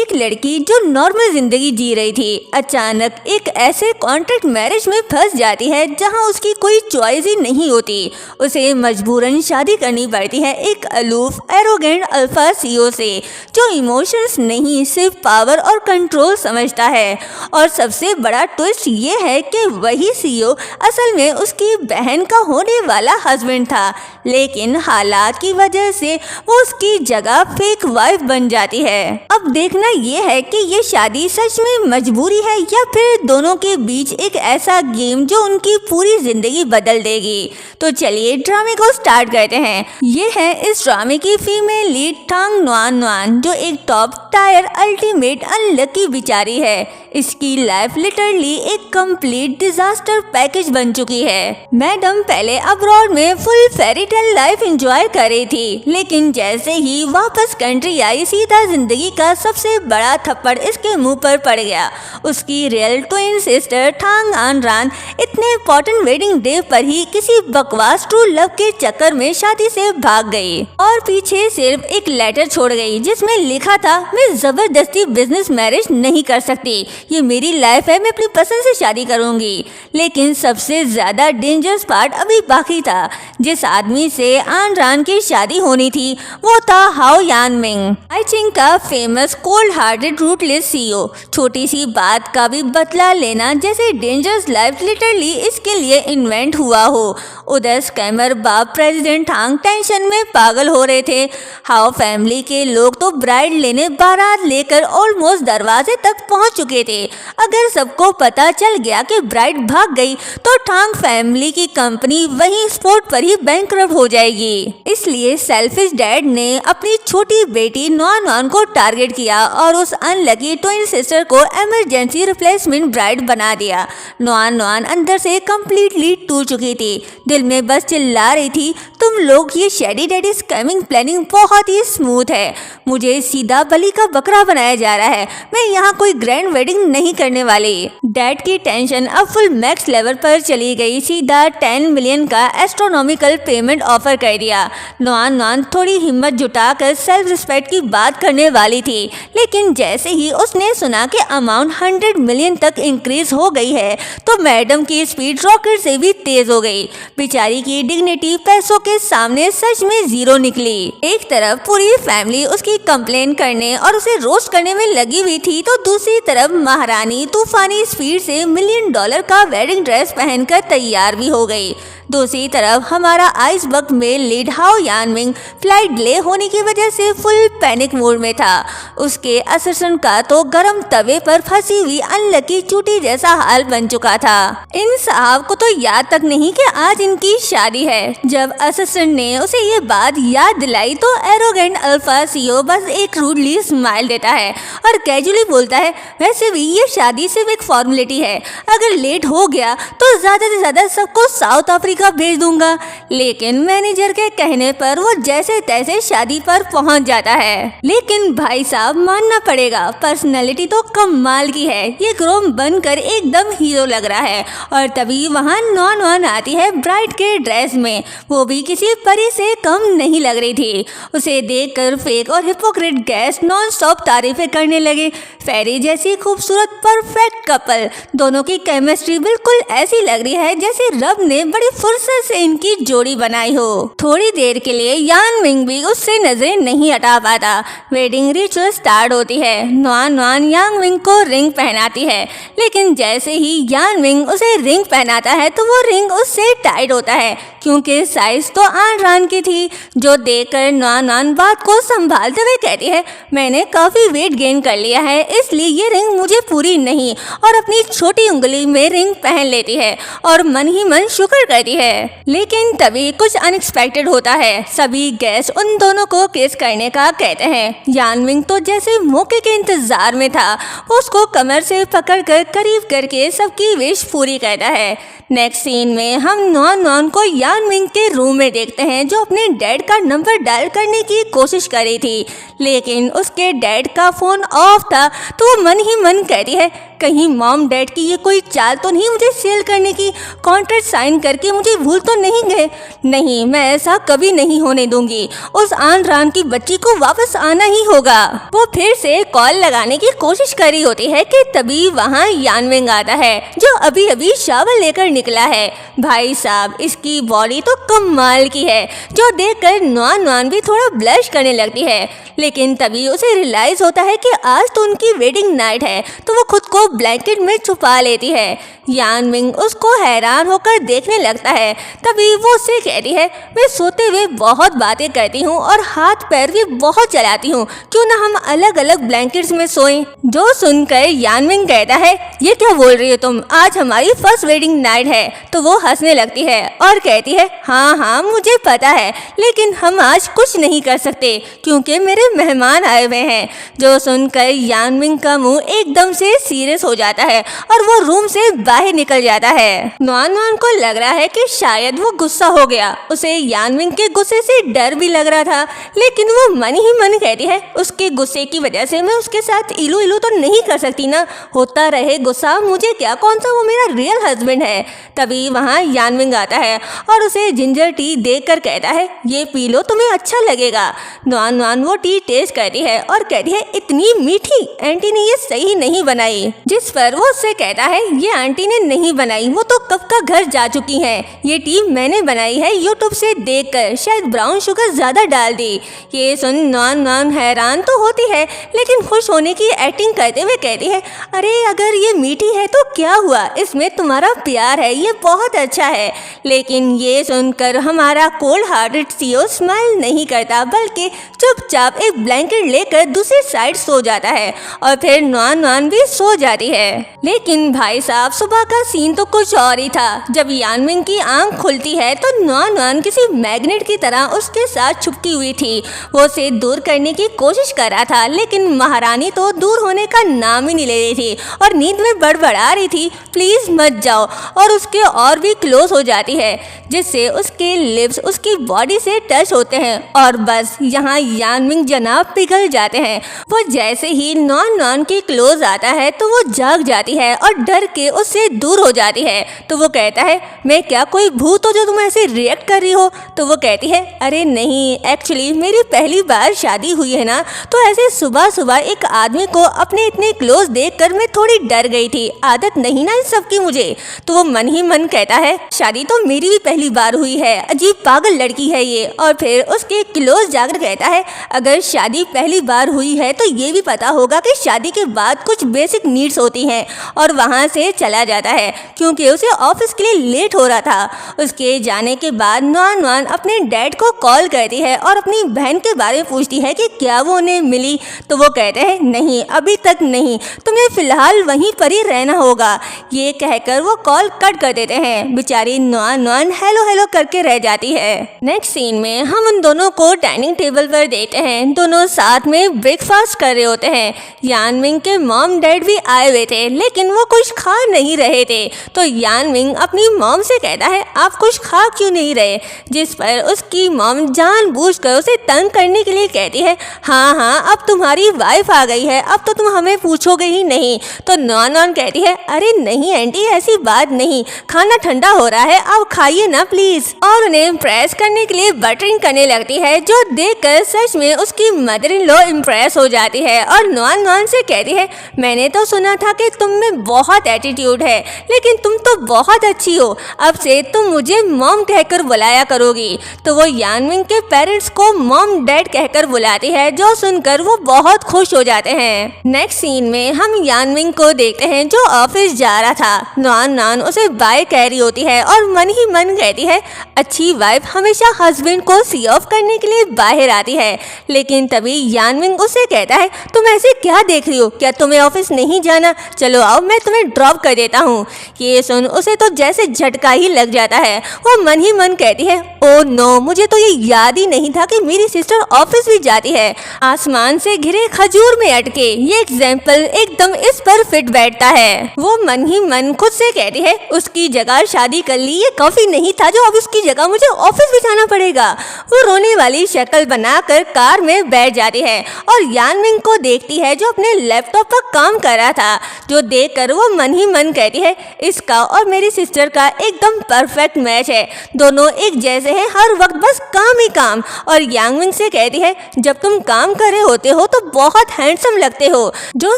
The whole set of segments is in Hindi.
एक लड़की जो नॉर्मल जिंदगी जी रही थी अचानक एक ऐसे कॉन्ट्रैक्ट मैरिज में फंस जाती है जहां उसकी कोई चॉइस ही नहीं होती। उसे मजबूरन शादी करनी पड़ती है एक अलूफ एरोगेंट अल्फा सीईओ से जो इमोशंस नहीं सिर्फ पावर और कंट्रोल समझता है। और सबसे बड़ा ट्विस्ट ये है कि वही सीईओ असल में उसकी बहन का होने वाला हस्बैंड था, लेकिन हालात की वजह से वो उसकी जगह फेक वाइफ बन जाती है। अब देखना ये है कि ये शादी सच में मजबूरी है या फिर दोनों के बीच एक ऐसा गेम जो उनकी पूरी जिंदगी बदल देगी। तो चलिए ड्रामे को स्टार्ट करते हैं। ये है इस ड्रामे की फीमेल लीड टांग नुआन नुआन, जो एक टॉप टायर अल्टीमेट अनलकी बिचारी है। इसकी लाइफ लिटरली एक कंप्लीट डिजास्टर पैकेज बन चुकी है। मैडम पहले अब्रॉड में full fairy tale life enjoy कर रही थी, लेकिन जैसे ही वापस कंट्री आई सीधा जिंदगी का सबसे बड़ा थप्पड़ इसके मुंह पर पड़ गया। उसकी रियल ट्विन सिस्टर टांग आन रान इतने इम्पोर्टेंट वेडिंग डे पर ही किसी बकवास ट्रू लव के चक्कर में शादी से भाग गई और पीछे सिर्फ एक लेटर छोड़ गई जिसमें लिखा था, मैं जबरदस्ती बिजनेस मैरिज नहीं कर सकती, ये मेरी लाइफ है, मैं अपनी पसंद से शादी करूंगी। लेकिन सबसे ज्यादा डेंजरस पार्ट अभी बाकी था। जिस आदमी से आन रान की शादी होनी थी वो था हाओ यान मिंग, आईचिंग का famous cold hearted rootless CEO. छोटी सी बात का भी बदला लेना जैसे डेंजरस लाइफ लिटरली इसके लिए इन्वेंट हुआ हो। उधर स्कैमर बाप प्रेसिडेंट टांग टेंशन में पागल हो रहे थे। हाओ फैमिली के लोग तो ब्राइड लेने बारात लेकर ऑलमोस्ट दरवाजे तक पहुंच चुके थे। अगर सबको पता चल गया कि ब्राइड भाग गई तो टांग फैमिली की कंपनी वहीं स्पॉट पर ही बैंकरप्ट हो जाएगी। इसलिए सेल्फिश डैड ने अपनी छोटी बेटी नुआन नुआन को टारगेट किया और उस अनलकी ट्विन सिस्टर को इमरजेंसी रिप्लेसमेंट ब्राइड बना दिया। नुआन नुआन अंदर से कम्प्लीटली टूट चुकी थी, दिल में बस चिल्ला रही थी, तुम लोग ये शेडी डैडी स्कैमिंग प्लानिंग बहुत ही स्मूथ है, मुझे सीधा बलि का बकरा बनाया जा रहा है, मैं यहाँ कोई ग्रैंड वेडिंग नहीं करने वाली। डैड की टेंशन अब फुल मैक्स लेवल पर चली गई। सीधा 10 मिलियन का एस्ट्रोनॉमिकल पेमेंट ऑफर कर दिया। नुआन नुआन थोड़ी हिम्मत जुटाकर सेल्फ रिस्पेक्ट की बात करने वाली थी, लेकिन जैसे ही उसने सुना कि अमाउंट 100 मिलियन तक इंक्रीज हो गई है तो मैडम की स्पीड रॉकेट से भी तेज हो गई। बेचारी की डिग्निटी पैसों के सामने सच में जीरो निकली। एक तरफ पूरी फैमिली उसकी कंप्लेन करने और उसे रोस्ट करने में लगी हुई थी तो दूसरी तरफ महारानी तूफानी स्पीड से $1 मिलियन का वेडिंग ड्रेस पहनकर तैयार भी हो गई। दूसरी तरफ हमारा आइसबर्ग में लीड हाओ यान मिंग फ्लाइट डिले होने की वजह से फुल पैनिक मोड में था। उसके असिस्टेंट का तो गर्म तवे पर फंसी हुई अनलकी चूटी जैसा हाल बन चुका था। इन साहब को तो याद तक नहीं कि आज इनकी शादी है। जब असिस्टेंट ने उसे ये बात याद दिलाई तो एरोगेंट अल्फा सीईओ बस एक रूडली स्माइल देता है और कैजुअली बोलता है, वैसे भी ये शादी सिर्फ एक फॉर्मेलिटी है, अगर लेट हो गया तो ज्यादा से ज्यादा सबको साउथ अफ्रीका भेज दूंगा। लेकिन मैनेजर के कहने पर वो जैसे तैसे शादी पर पहुंच जाता है। लेकिन भाई साहब मानना पड़ेगा, पर्सनैलिटी तो कमाल की है, ये ग्रोम बनकर एकदम हीरो लग रहा है। और तभी वहाँ नुआन नुआन आती है ब्राइड के ड्रेस में, वो भी किसी परी से कम नहीं लग रही थी। उसे देखकर फेक और हिपोक्रेट गेस्ट नॉन स्टॉप तारीफें करने लगे। फेरी जैसी खूबसूरत परफेक्ट कपल, दोनों की केमिस्ट्री बिल्कुल ऐसी लग रही है जैसे रब ने बड़ी फुर्सत से इनकी जोड़ी बनाई हो। थोड़ी देर के लिए यान मिंग भी उससे नजरें नहीं हटा पाता। वेडिंग रिचुअल स्टार्ट होती है। नुआन नुआन यान मिंग को रिंग पहनाती है, लेकिन जैसे ही यान मिंग उसे रिंग पहनाता है तो वो रिंग उससे टाइट होता है क्योंकि साइज तो आन रान की थी, जो देखकर नुआन नुआन बात को संभालते हुए कहती है, मैंने काफी वेट गेन कर लिया है इसलिए ये रिंग मुझे पूरी नहीं, और अपनी छोटी उंगली में रिंग पहन लेती है और मन ही मन शुक्र करती है। लेकिन तभी कुछ अनएक्सपेक्टेड होता है। सभी गेस्ट उन दोनों को किस करने का कहते हैं। यान मिंग तो जैसे मौके के इंतजार में था, उसको कमर से पकड़कर करीब करके सबकी विश पूरी करता है। नेक्स्ट सीन में हम नुआन नुआन को यान मिंग के रूम में देखते हैं, जो अपने डैड का नंबर डायल करने की कोशिश कर रही थी, लेकिन उसके डैड का फोन ऑफ था तो वो मन ही मन कहती है, कहीं मॉम डैड की ये कोई चाल तो नहीं मुझे सेल करने की, कॉन्ट्रैक्ट साइन करके मुझे भूल तो नहीं गए। नहीं, मैं ऐसा कभी नहीं होने दूंगी। उस आन रान की बच्ची को वापस आना ही होगा। वो फिर से कॉल लगाने की कोशिश कर रही होती है कि तभी वहाँ यानविंग आता है जो अभी अभी शावर लेकर निकला है। भाई साहब, इसकी बॉडी तो कमाल की है, जो देखकर नुआन नुआन भी थोड़ा ब्लश करने लगती है। लेकिन तभी उसे रियलाइज होता है कि आज तो उनकी वेडिंग नाइट है, तो वो खुद को ब्लैंकेट में छुपा लेती है। यानविंग उसको हैरान होकर देखने लगता है। तभी वो उससे कहती है, मैं सोते हुए बहुत बातें करती हूँ और हाथ पैर भी बहुत चलाती हूँ, क्यों ना हम अलग अलग ब्लैंकेट्स में सोएं। जो सुनकर यानविंग कहता है, ये क्या बोल रही हो तुम, आज हमारी फर्स्ट वेडिंग नाइट है। तो वो हंसने लगती है और कहती है, हाँ मुझे पता है, लेकिन हम आज कुछ नहीं कर सकते क्योंकि मेरे मेहमान आए हुए हैं। जो सुनकर यानविंग का मुंह एकदम से सीरियस हो जाता है और वो रूम से बाहर निकल जाता है। नुआन नुआन को लग रहा है कि शायद वो गुस्सा हो गया। उसे यानविंग के गुस्से से डर भी लग रहा था, लेकिन वो मन ही मन कहती है, उसके गुस्से की वजह से मैं उसके साथ इलू इलू तो नहीं कर सकती ना, होता रहे गुस्सा, मुझे क्या, कौन सा वो मेरा रियल हस्बैंड है। तभी वहाँ यानविंग आता है और उसे जिंजर टी देकर कहता है, ये पी लो, तुम्हें अच्छा लगेगा। नुआन नुआन वो टी टेस्ट करती है और कहती है, इतनी मीठी, आंटी ने ये सही नहीं बनाई। जिस पर वो उससे कहता है, ये आंटी ने नहीं बनाई, वो तो कब का घर जा चुकी हैं। ये टी मैंने बनाई है यूट्यूब से देखकर, शायद ब्राउन शुगर ज्यादा डाल दी। ये सुन नुआन नुआन हैरान तो होती है, लेकिन खुश होने की एक्टिंग करते हुए कहती है, अरे अगर ये मीठी है तो क्या हुआ, इसमें तुम्हारा प्यार है, ये बहुत अच्छा है। लेकिन ये सुनकर हमारा कोल्ड हार्टेड सीओ स्माइल नहीं करता, बल्कि चुपचाप एक ब्लैंकेट लेकर दूसरी साइड सो जाता है और फिर नुआन नुआन भी सो जाती है। लेकिन भाई साहब, सुबह का सीन तो कुछ और ही था। जब यानविंग की आंख खुलती है तो नुआन नुआन किसी मैग्नेट की तरह उसके साथ चिपकी हुई थी। वो उसे दूर करने की कोशिश कर रहा था, लेकिन महारानी तो दूर होने का नाम ही नहीं ले रही थी और नींद में बड़बड़ा रही थी, प्लीज मत जाओ, और उसके और भी क्लोज हो जाती है, जिससे उसके लिप्स उसकी बॉडी से टच होते हैं और बस यहाँ यानविंग जनाब पिघल जाते हैं। वो जैसे ही नुआन नुआन के क्लोज आता है तो वो जाग जाती है और डर के उससे दूर हो जाती है। तो वो कहता है, मैं क्या कोई भूत हो जो तुम ऐसे रिएक्ट कर रही हो। तो वो कहती है, अरे नहीं, एक्चुअली मेरी पहली बार शादी हुई है ना, तो ऐसे सुबह सुबह एक आदमी को अपने इतने क्लोज देखकर मैं थोड़ी डर गई थी, आदत नहीं ना इन सब की मुझे। तो वो मन ही मन कहता है, शादी तो मेरी भी पहली बार हुई है, अजीब पागल लड़की है ये। और फिर उसके क्लोज जाकर कहता है, अगर शादी पहली बार हुई है तो ये भी पता होगा कि शादी के बाद कुछ बेसिक नीड्स होती हैं, और वहाँ से चला जाता है क्योंकि उसे ऑफिस के लिए लेट हो रहा था। उसके जाने के बाद नुआन नुआन अपने डैड को कॉल करती है और अपनी बहन के बारे में पूछती है कि क्या वो उन्हें मिली। तो वो कहते हैं, नहीं अभी तक नहीं, तुम्हें फिलहाल वहीं पर ही रहना होगा। ये कहकर वो कॉल कट कर देते हैं। बेचारी नुआन नुआन हेलो हेलो करके रह जाती है। नेक्स्ट सीन में हम उन दोनों को डाइनिंग टेबल पर देखते हैं, दोनों साथ में ब्रेकफास्ट कर रहे होते हैं। यानविंग के मॉम डैड भी आए हुए थे, लेकिन वो कुछ खा नहीं रहे थे। तो यानविंग अपनी मॉम से कहता है, आप कुछ खा क्यों नहीं रहे। जिस पर उसकी मॉम जानबूझकर उसे तंग करने के लिए कहती है, हाँ अब तुम्हारी वाइफ आ गई है, अब तो तुम हमें पूछोगे ही नहीं। तो नुआन नुआन कहती है, अरे नहीं आंटी, ऐसी बात नहीं, खाना ठंडा हो रहा है, आप खाइए ना प्लीज। और उन्हें इम्प्रेस करने के लिए बटरिंग करने लगती है, जो देखकर सच में उसकी मदर इन लॉ इम्प्रेस हो जाती है और नुआन नुआन से कहती है, मैंने तो सुना था कि तुम में बहुत एटीट्यूड है, लेकिन तुम तो बहुत अच्छी हो, अब से तुम मुझे मॉम कहकर बुलाया करोगी। तो वो यानविंग के पेरेंट्स को मॉम डैड कहकर बुलाती है, जो सुनकर वो बहुत खुश हो जाते हैं। नेक्स्ट सीन में हम यानविंग को देखते हैं जो ऑफिस जा रहा था। नुआन नुआन उसे बाय कह रही होती है और मन ही मन कहती है, अच्छी वाइफ हमेशा हस्बैंड को सी ऑफ करने के लिए बाहर आती है। लेकिन तभी यानविंग उसे कहता है, तुम ऐसे क्या देख रही हो, क्या तुम्हें ऑफिस नहीं जाना, चलो आओ मैं तुम्हें ड्रॉप कर देता हूँ। ये सुन उसे तो जैसे झटका ही लग जाता है। वो मन ही मन कहती है, ओ नो, मुझे तो ये याद ही नहीं था कि मेरी सिस्टर ऑफिस भी जाती है। आसमान से घिरे खजूर में अटके, ये एग्जाम्पल एकदम इस पर फिट बैठता है। वो मन ही मन खुद से कहती है उसकी जगह शादी कर ली, ये काफी नहीं था जो अब उसकी जगह मुझे ऑफिस भी जाना पड़ेगा। वो रोने वाली शक्ल बनाकर कार में बैठ जाती है और यानमिंग को देखती है जो अपने लैपटॉप पर काम कर रहा था, जो देखकर वो मन ही मन कहती है इसका और मेरी सिस्टर का एकदम परफेक्ट मैच है, दोनों एक जैसे हैं, हर वक्त बस काम ही काम। और यानमिंग से कहती है जब तुम काम कर रहे होते हो तो बहुत हैंडसम लगते हो, जो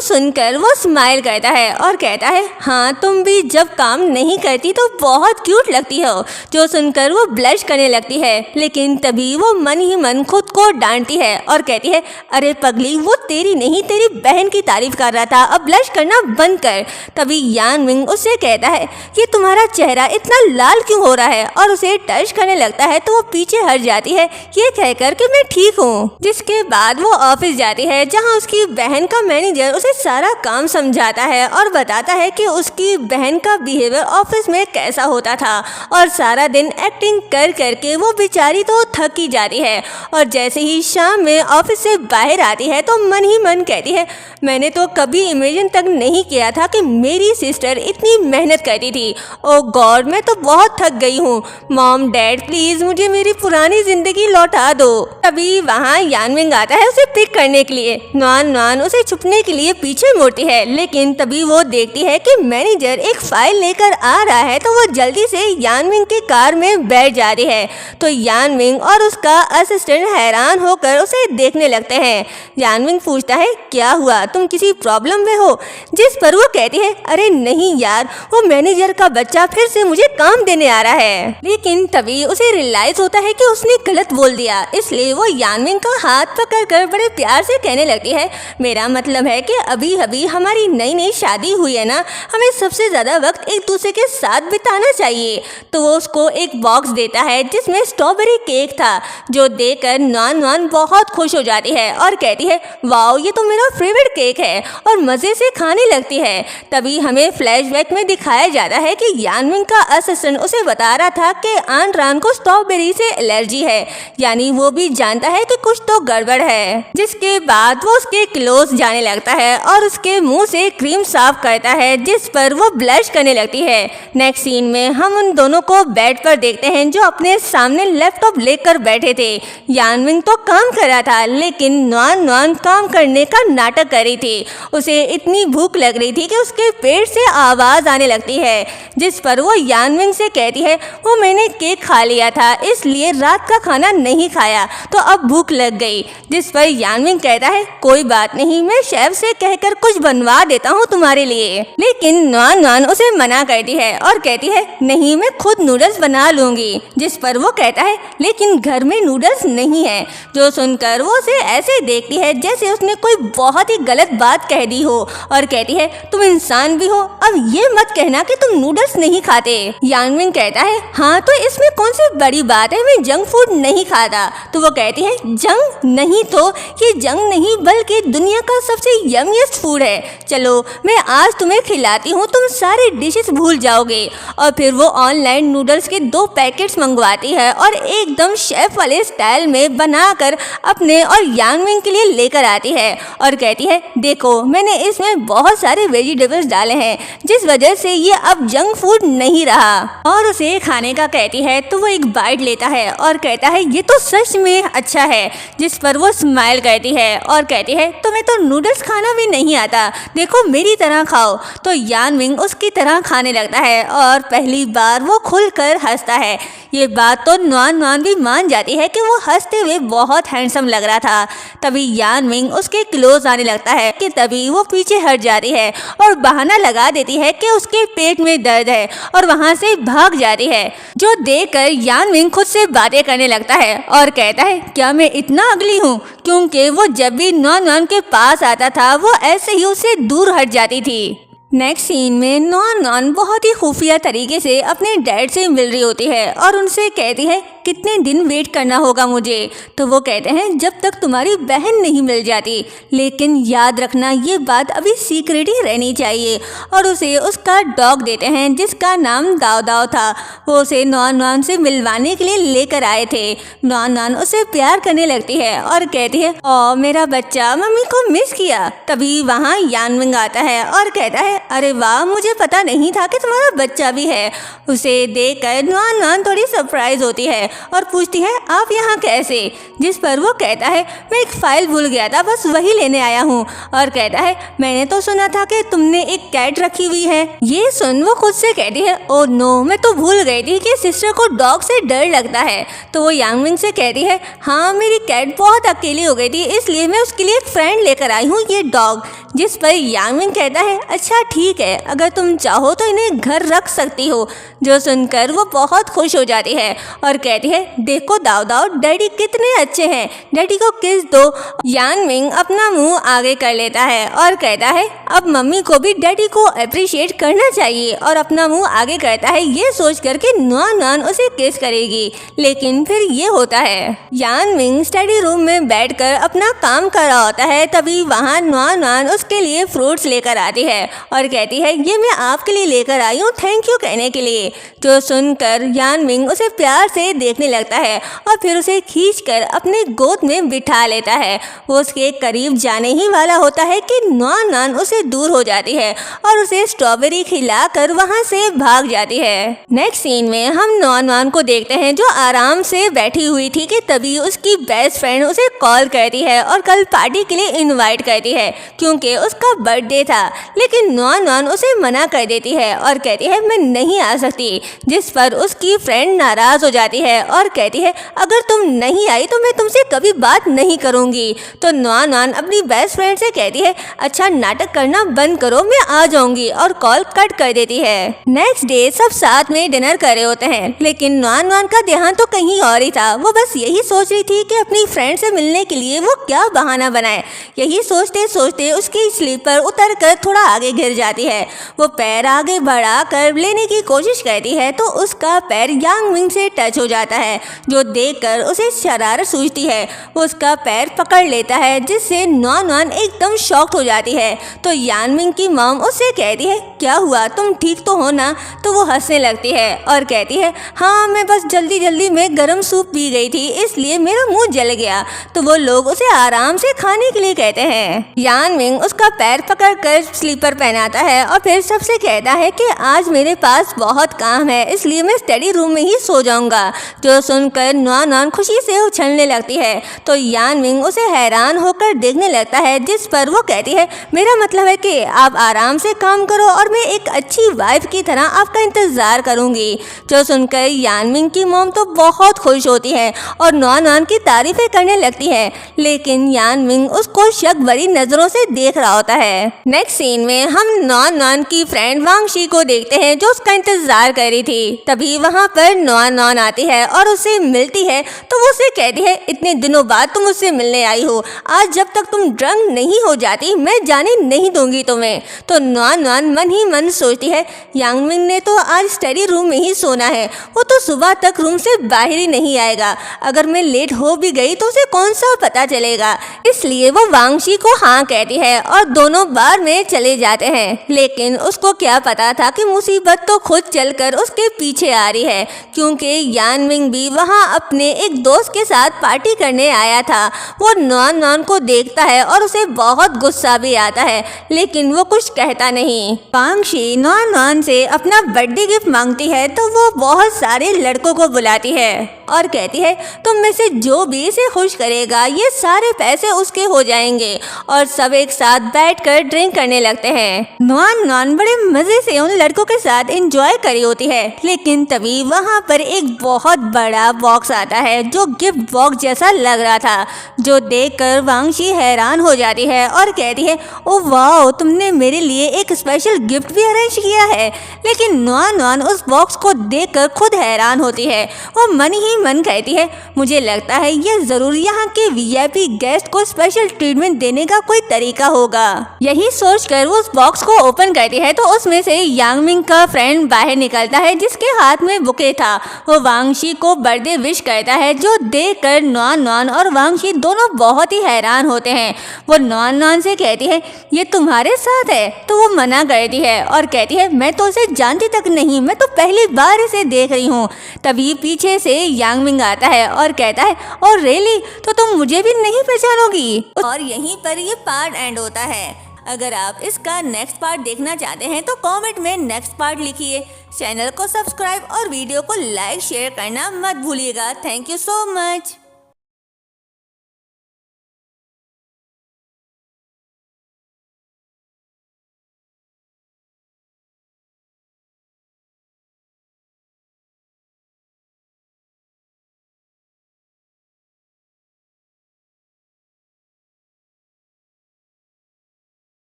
सुनकर वो स्माइल करता है और कहता है हाँ तुम भी जब काम नहीं करती तो बहुत क्यूट लगती हो, जो सुनकर वो ब्लश करने लगती है। लेकिन तभी वो मन ही मन खुद को डांटती है और कहती है अरे पगली, वो तेरी नहीं तेरी बहन की तारीफ कर रहा था, अब ब्लश करना बंद कर। तभी यानमिंग उससे कहता है ये तुम्हारा चेहरा इतना लाल क्यों हो रहा है, और उसे टच करने लगता है तो वो पीछे हट जाती है ये कहकर कि मैं ठीक हूँ। जिसके बाद वो ऑफिस जाती है जहाँ उसकी बहन का मैनेजर उसे सारा काम समझाता है और बताता है कि उसकी बहन का बिहेवियर ऑफिस में कैसा होता था, और सारा दिन एक्टिंग कर करके वो बेचारी तो थक ही जाती है। और जैसे ही शाम में ऑफिस से बाहर आती है तो मन ही मन कहती है मैंने तो कभी इमेजिन तक नहीं किया था कि मेरी सिस्टर इतनी मेहनत करती थी। ओ गॉड, मैं तो बहुत थक गई हूँ। मॉम डैड प्लीज मुझे मेरी पुरानी जिंदगी लौटा दो। तभी वहाँ यानमिंग आता है उसे पिक करने के लिए। नुआन उसे छुपने के लिए पीछे मुड़ती है, लेकिन तभी वो देखती है कि मैनेजर एक फाइल लेकर आ रहा है तो वो जल्दी से यानमिंग की कार में बैठ जाती है। तो यानमिंग और उसका असिस्टेंट हैरान होकर उसे देखने लगते हैं। यानमिंग पूछता है क्या हुआ, तुम किसी प्रॉब्लम में हो, जिस पर वो कहती है अरे नहीं यार, वो मैनेजर का बच्चा फिर से मुझे काम देने आ रहा है। लेकिन तभी उसे रियलाइज होता है कि उसने गलत बोल दिया, इसलिए वो यानमिंग का हाथ पकड़कर बड़े प्यार से कहने लगती है मेरा मतलब है कि अभी अभी हमारी नई नई शादी हुई है ना, हमें सबसे ज्यादा वक्त एक दूसरे के साथ बिताना चाहिए। तो वो उसको एक बॉक्स देता है जिसमें स्ट्रॉबेरी केक था, जो देखकर नुआन बहुत खुश हो जाती है और कहती है वाओ, ये तो मेरा फेवरेट केक है, और मजे से खाने लगती है। तभी हमें फ्लैशबैक में दिखाया जाता है कि यानमिंग का असिस्टेंट उसे बता रहा था कि आन रान को स्ट्रॉबेरी से एलर्जी है, यानी वो भी जानता है कि कुछ तो गड़बड़ है। जिसके बाद वो उसके क्लोज जाने लगता है और उसके मुंह से क्रीम साफ करता है, जिस पर वो ब्लश करने लगती है। नेक्स्ट सीन में हम उन दोनों को बेड पर देखते हैं जो अपने सामने लैपटॉप लेकर बैठे थे। यानमिंग तो काम कर रहा था, लेकिन नुआन काम करने का नाटक कर रही थी। उसे इतनी भूख लग रही थी कि उसके पेट से आवाज आने लगती है, जिस पर वो यानमिंग से कहती है वो मैंने केक खा लिया था, इसलिए रात का खाना नहीं खाया, तो अब भूख लग गई। जिस पर यानमिंग कहता है कोई बात नहीं, मैं शेफ से कहकर कुछ बनवा देता हूँ तुम्हारे लिए। लेकिन नुआन उसे मना करती है और कहती है नहीं, मैं खुद नूडल्स बना लूंगी। जिस पर वो कहता है लेकिन घर में नूडल्स नहीं है, जो सुनकर वो उसे ऐसे देखती है जैसे उसने कोई बहुत ही गलत बात कह दी हो, और कहती है तुम इंसान भी हो, अब ये मत कहना कि तुम नूडल्स नहीं खाते। यानमिंग कहता है हाँ तो इसमें कौन सी बड़ी बात है, मैं जंक फूड नहीं खाता। तो वो कहती है जंक नहीं, तो ये जंक नहीं बल्कि दुनिया का सबसे यमीएस्ट फूड है, चलो मैं आज तुम्हें खिलाती हूँ, तुम सारे डिशेस भूल जाओगे। और फिर वो ऑनलाइन नूडल्स के 2 पैकेट्स मंगवाती है और एकदम शेफ वाले स्टाइल में बनाकर अपने और यानमिंग के लिए लेकर आती है और कहती है देखो मैंने इसमें बहुत सारे वेजिटेबल्स डाले हैं, जिस वजह से ये अब जंक फूड नहीं रहा। और उसे खाने का कहती है तो वो एक बाइट लेता है और कहता है ये तो सच में अच्छा है। जिस पर वो स्माइल करती है और कहती है तुम्हें तो नूडल्स खाना भी नहीं आता, देखो मेरी तरह खाओ। तो यानमिंग उसकी तरह खाने लगता है और पहली बार वो खुलकर हंसता है। ये बात तो नुआन भी मान जाती है कि वो हंसते हुए बहुत हैंडसम लग रहा था। तभी यानमिंग उसके क्लोज आने लगता है कि तभी वो पीछे हट जाती है और बहाना लगा देती है कि उसके पेट में दर्द है और वहाँ से भाग जाती है, जो देखकर यानमिंग खुद से बातें करने लगता है और कहता है क्या मैं इतना अगली हूँ, क्योंकि वो जब भी नुआन के पास आता था वो ऐसे ही उससे दूर हट जाती थी। नेक्स्ट सीन में नुआन बहुत ही खुफिया तरीके से अपने डैड से मिल रही होती है और उनसे कहती है कितने दिन वेट करना होगा मुझे। तो वो कहते हैं जब तक तुम्हारी बहन नहीं मिल जाती, लेकिन याद रखना ये बात अभी सीक्रेट ही रहनी चाहिए। और उसे उसका डॉग देते हैं जिसका नाम दाव दाव था। वो उसे नॉन नॉन से मिलवाने के लिए लेकर आए थे। नॉन नॉन उसे प्यार करने लगती है और कहती है ओ मेरा बच्चा, मम्मी को मिस किया। तभी वहाँ यानमिंग आता है और कहता है अरे वाह, मुझे पता नहीं था कि तुम्हारा बच्चा भी है। उसे देखकर नॉन नॉन थोड़ी सरप्राइज होती है और पूछती है आप यहाँ कैसे। जिस पर वो कहता है मैं एक फाइल भूल गया था, बस वही लेने आया हूँ। और कहता है मैंने तो सुना था कि तुमने एक कैट रखी हुई है। ये सुन वो खुद से कहती है ओ नो, मैं तो भूल गई थी कि सिस्टर को डॉग से डर लगता है। तो वो यानमिंग से कहती है हाँ, मेरी कैट बहुत अकेली हो गई थी, इसलिए मैं उसके लिए एक फ्रेंड लेकर आई हूँ, ये डॉग। जिस पर यानमिंग कहता है अच्छा ठीक है, अगर तुम चाहो तो इन्हें घर रख सकती हो। जो सुनकर वो बहुत खुश हो जाती है और कहती है देखो दाव दाव, डैडी कितने अच्छे हैं, डैडी को किस दो। यानमिंग अपना मुंह आगे कर लेता है और कहता है अब मम्मी को भी डैडी को अप्रिशिएट करना चाहिए। और अपना मुंह आगे करता है ये सोच कर के नॉन नॉन उसे किस करेगी, लेकिन फिर ये होता है यानमिंग स्टडी रूम में बैठकर अपना काम कर रहा होता है। तभी वहाँ नॉन नॉन उसके लिए फ्रूट्स लेकर आती है और कहती है ये मैं आपके लिए लेकर आई हूँ, थैंक यू कहने के लिए। जो सुनकर यानमिंग उसे प्यार से देखने लगता है और फिर उसे खींचकर अपने गोद में बिठा लेता है। वो उसके करीब जाने ही वाला होता है कि नॉन नॉन उसे दूर हो जाती है और उसे स्ट्रॉबेरी खिलाकर वहाँ से भाग जाती है। नेक्स्ट सीन में हम नॉन नॉन को देखते हैं जो आराम से बैठी हुई थी कि तभी उसकी बेस्ट फ्रेंड उसे कॉल करती है और कल पार्टी के लिए इनवाइट करती है क्योंकि उसका बर्थडे था। लेकिन नॉन नॉन उसे मना कर देती है और कहती है मैं नहीं आ सकती। जिस पर उसकी फ्रेंड नाराज हो जाती है और कहती है अगर तुम नहीं आई तो मैं तुमसे कभी बात नहीं करूंगी। तो नॉन नॉन अपनी बेस्ट फ्रेंड से कहती है अच्छा नाटक करना बंद करो, मैं आ जाऊंगी, और कॉल कट कर देती है। नेक्स्ट डे सब साथ में डिनर कर रहे होते हैं, लेकिन नॉन नॉन का ध्यान तो कहीं और ही था। वो बस यही सोच रही थी कि अपनी फ्रेंड से मिलने के लिए वो क्या बहाना बनाए। यही सोचते सोचते उसकी स्लीपर उतर कर थोड़ा आगे गिर जाती है। वो पैर आगे बढ़ा कर लेने की कोशिश करती है तो उसका पैर यानमिंग से टच हो जाता है, जो देखकर उसे शरारत सूझती है। वो उसका पैर पकड़ लेता है जिससे नॉन नॉन एकदम शॉक्ड हो जाती है। तो यानमिंग की मॉम उससे कहती है क्या हुआ, तुम ठीक तो हो ना। तो वो हंसने लगती है और कहती है हाँ, मैं बस जल्दी जल्दी में गर्म सूप पी गई थी, इसलिए मेरा मुंह जल गया। तो वो लोग उसे आराम से खाने के लिए कहते हैं। यानमिंग उसका पैर पकड़कर स्लीपर पहनाता है और फिर सबसे कहता है कि आज मेरे पास बहुत काम है, इसलिए मैं स्टडी रूम में ही सो जाऊंगा। जो सुनकर नॉन नॉन खुशी से उछलने लगती है। तो यानमिंग उसे हैरान होकर देखने लगता है, जिस पर वो कहती है मेरा मतलब है कि आप आराम से काम करो और मैं एक अच्छी वाइफ की तरह आपका इंतजार करूंगी। जो सुनकर यानमिंग की मॉम तो बहुत खुश होती है और नॉन नॉन की तारीफें करने लगती है, लेकिन यानमिंग उसको शक भरी नजरों से देख रहा होता है। नेक्स्ट सीन में हम नॉन नॉन की फ्रेंड वांगशी को देखते हैं जो उसका इंतजार कर रही थी। तभी वहाँ पर नॉन नॉन आती है और उससे मिलती है। तो वो उसे कहती है इतने दिनों बाद तुम मुझसे मिलने आई हो, आज जब तक तुम ड्रंक नहीं हो जाती मैं जाने नहीं दूंगी तुम्हें। तो नॉन नॉन मन ही मन सोचती है यानमिंग ने तो आज स्टडी रूम में ही सोना है, वो तो सुबह तक रूम से बाहर ही नहीं आएगा। अगर मैं लेट हो भी गई तो उसे कौन सा पता चलेगा। इसलिए वो वांगशी को हाँ कहती है और दोनों बार में चले जाते हैं। लेकिन उसको क्या पता था कि मुसीबत तो खुद चलकर उसके पीछे आ रही है, क्योंकि यानमिंग भी वहाँ अपने एक दोस्त के साथ पार्टी करने आया था। वो नॉन नॉन को देखता है और उसे बहुत गुस्सा भी आता है, लेकिन वो कुछ कहता नहीं। वांगशी नॉन नॉन से अपना बर्थडे गिफ्ट मांगती है तो वो बहुत सारे लड़कों को बुलाती है और कहती है तुम में से जो भी इसे खुश करेगा ये सारे पैसे उसके हो जाएंगे। और सब एक साथ बैठकर ड्रिंक करने लगते हैं। नॉन नॉन बड़े मजे से उन लड़कों के साथ एंजॉय करी होती है, लेकिन तभी वहाँ पर एक बहुत बड़ा बॉक्स आता है जो गिफ्ट बॉक्स जैसा लग रहा था। जो देखकर वांगशी हैरान हो जाती है और कहती है ओ वाओ, तुमने मेरे लिए एक स्पेशल गिफ्ट भी अरेंज किया है। लेकिन नॉन नॉन उस बॉक्स को देखकर खुद हैरान होती है। वो मन ही मन कहती है मुझे लगता है ये जरूर यहाँ के वीआईपी गेस्ट को स्पेशल ट्रीटमेंट देने का कोई तरीका होगा। यही सोचकर वो उस बॉक्स को ओपन करती है तो उसमें से यानमिंग का फ्रेंड बाहर निकलता है जिसके हाथ में बुके था। वो वांगशी को बर्थडे विश करता है, जो देखकर नॉन नॉन और वांगशी दोनों बहुत ही हैरान होते हैं। वो नॉन नॉन से कहती है ये तुम्हारे साथ है, तो वो मना करती है और कहती है मैं तो इसे जानती तक नहीं, मैं तो पहली बार इसे देख रही हूँ। तभी पीछे से यांगमिंग आता है और कहता है और रियली, तो तुम मुझे भी नहीं पहचानोगी। और यहीं पर ये पार्ट एंड होता है। अगर आप इसका नेक्स्ट पार्ट देखना चाहते हैं तो कमेंट में नेक्स्ट पार्ट लिखिए। चैनल को सब्सक्राइब और वीडियो को लाइक शेयर करना मत भूलिएगा। Thank you so much.